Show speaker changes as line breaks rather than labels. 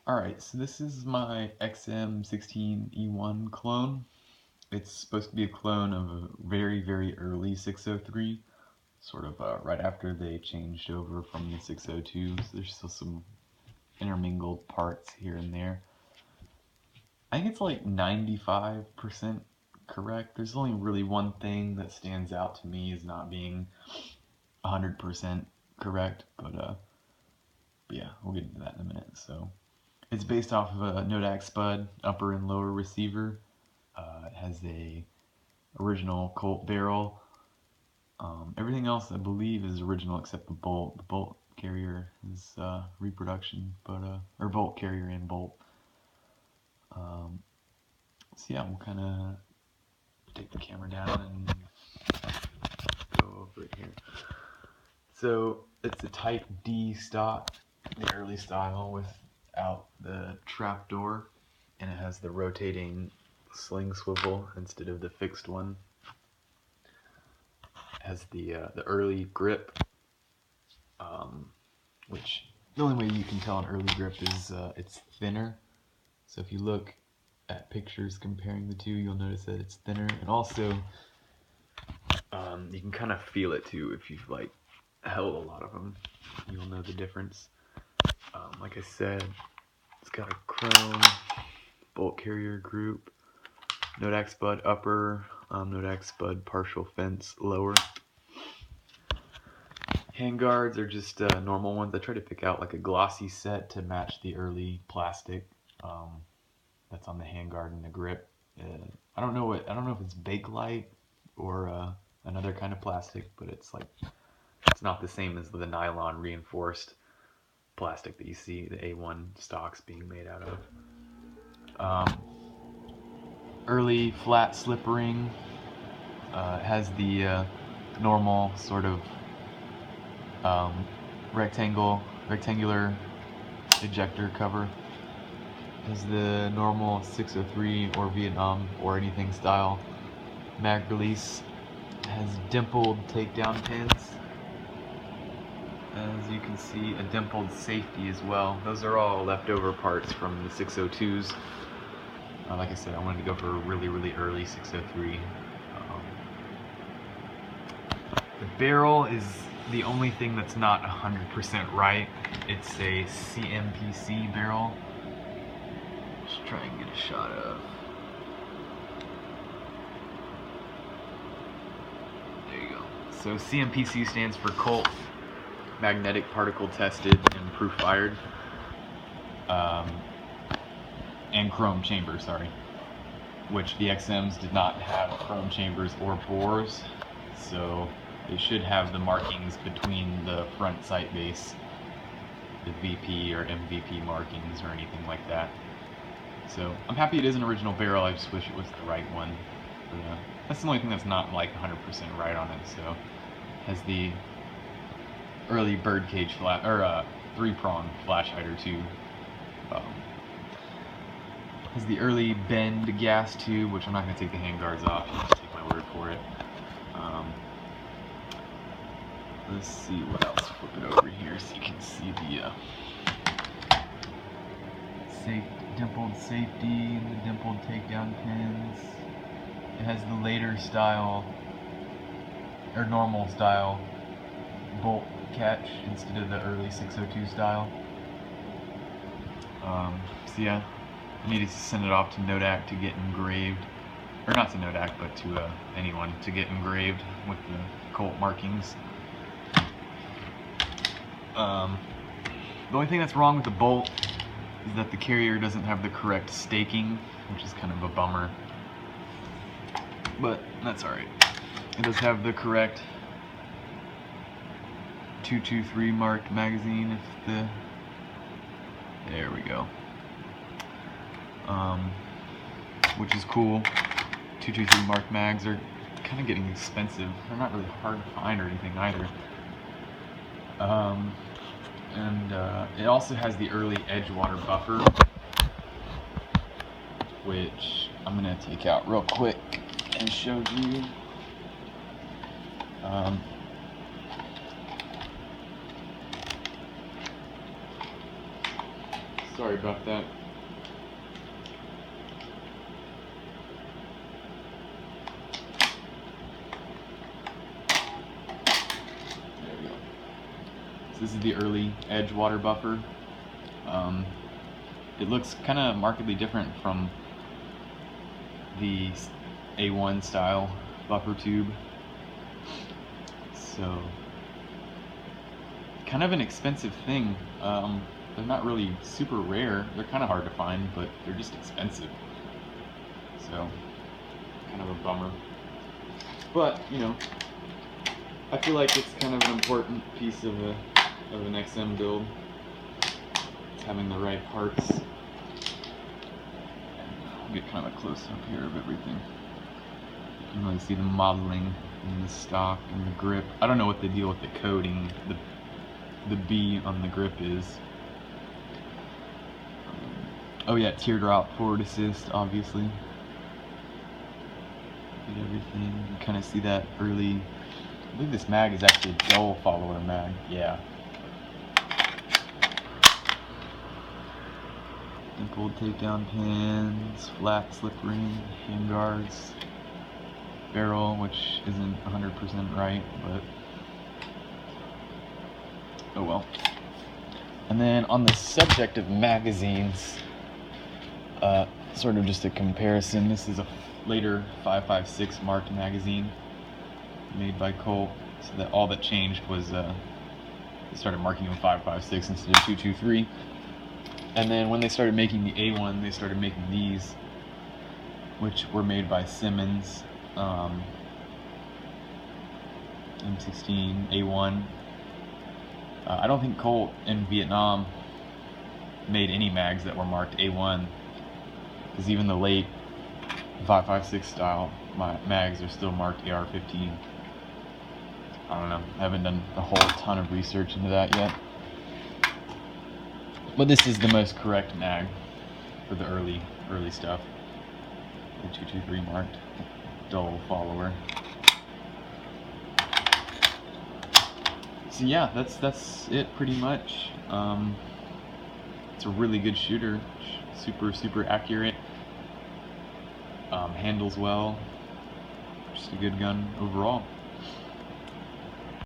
Alright, so this is my XM16E1 clone. It's supposed to be a clone of a very, very early 603, sort of right after they changed over from the 602s. There's still some intermingled parts here and there. I think it's like 95% correct. There's only really one thing that stands out to me as not being 100% correct, but yeah, we'll get into that in a minute. So it's based off of a Nodak Spud upper and lower receiver. It has a original Colt barrel. Everything else I believe is original except the bolt. The bolt carrier is reproduction, but or bolt carrier and bolt. So yeah, we'll kind of take the camera down and go over it here. So it's a Type D stock, the early style without the trap door, and it has the rotating sling swivel instead of the fixed one. It has the early grip, which the only way you can tell an early grip is it's thinner. So if you look at pictures comparing the two, you'll notice that it's thinner, and also you can kind of feel it too if you've like held a lot of them. You'll know the difference. Like I said, it's got a chrome bolt carrier group, Nodak Spud upper, Nodak Spud partial fence lower. Handguards are just normal ones. I try to pick out like a glossy set to match the early plastic that's on the handguard and the grip. I don't know if it's Bakelite or another kind of plastic, but it's not the same as the nylon reinforced plastic that you see the A1 stocks being made out of. Early flat slip ring. Has the normal sort of rectangular ejector cover. Has the normal 603 or Vietnam or anything style mag release. Has dimpled takedown pins. As you can see, a dimpled safety as well. Those are all leftover parts from the 602s. Like I said, I wanted to go for a really, really early 603. The barrel is the only thing that's not 100% right. It's a CMPC barrel. Let's try and get a shot of. There you go. So CMPC stands for Colt Magnetic Particle Tested and Proof Fired. And chrome chamber, sorry. Which the XMs did not have chrome chambers or bores. So they should have the markings between the front sight base, the VP or MVP markings or anything like that. So I'm happy it is an original barrel. I just wish it was the right one. But, that's the only thing that's not like 100% right on it. So it has the early birdcage flash or 3-prong flash hider too. Has the early bend gas tube, which I'm not going to take the handguards off. You just take my word for it. Let's see what else. Flip it over here so you can see the dimpled safety and the dimpled takedown pins. It has the later style or normal style bolt catch instead of the early 602 style. So yeah, I needed to send it off to Nodak to get engraved, or not to Nodak, but to anyone to get engraved with the Colt markings. The only thing that's wrong with the bolt is that the carrier doesn't have the correct staking, which is kind of a bummer. But that's alright. It does have the correct 223 marked magazine there we go. Which is cool. 223 marked mags are kind of getting expensive. They're not really hard to find or anything either. And it also has the early Edgewater buffer, which I'm going to take out real quick and show you. Sorry about that. There we go. So this is the early edge water buffer. It looks kind of markedly different from the A1 style buffer tube. So, kind of an expensive thing. They're not really super rare. They're kind of hard to find, but they're just expensive. So, kind of a bummer. But, you know, I feel like it's kind of an important piece of an XM build. It's having the right parts. I'll get kind of a close up here of everything. You can really see the modeling in the stock and the grip. I don't know what the deal with the coating, the B on the grip is. Oh yeah, teardrop forward assist, obviously. Get everything. You kind of see that early. I believe this mag is actually a dull follower mag. Yeah. Dimpled takedown pins, flat slip ring, hand guards, barrel, which isn't 100% right, but oh well. And then on the subject of magazines, sort of just a comparison. This is a later 5.56 marked magazine made by Colt. So that all that changed was they started marking them 5.56 instead of 2.23. And then when they started making the A1, they started making these, which were made by Simmons, M16E1. I don't think Colt in Vietnam made any mags that were marked A1, because even the late 5.56 style mags are still marked AR-15. I don't know, I haven't done a whole ton of research into that yet. But this is the most correct mag for the early stuff. The 223 marked dull follower. So yeah, that's it pretty much. It's a really good shooter, super accurate. Handles well. Just a good gun overall.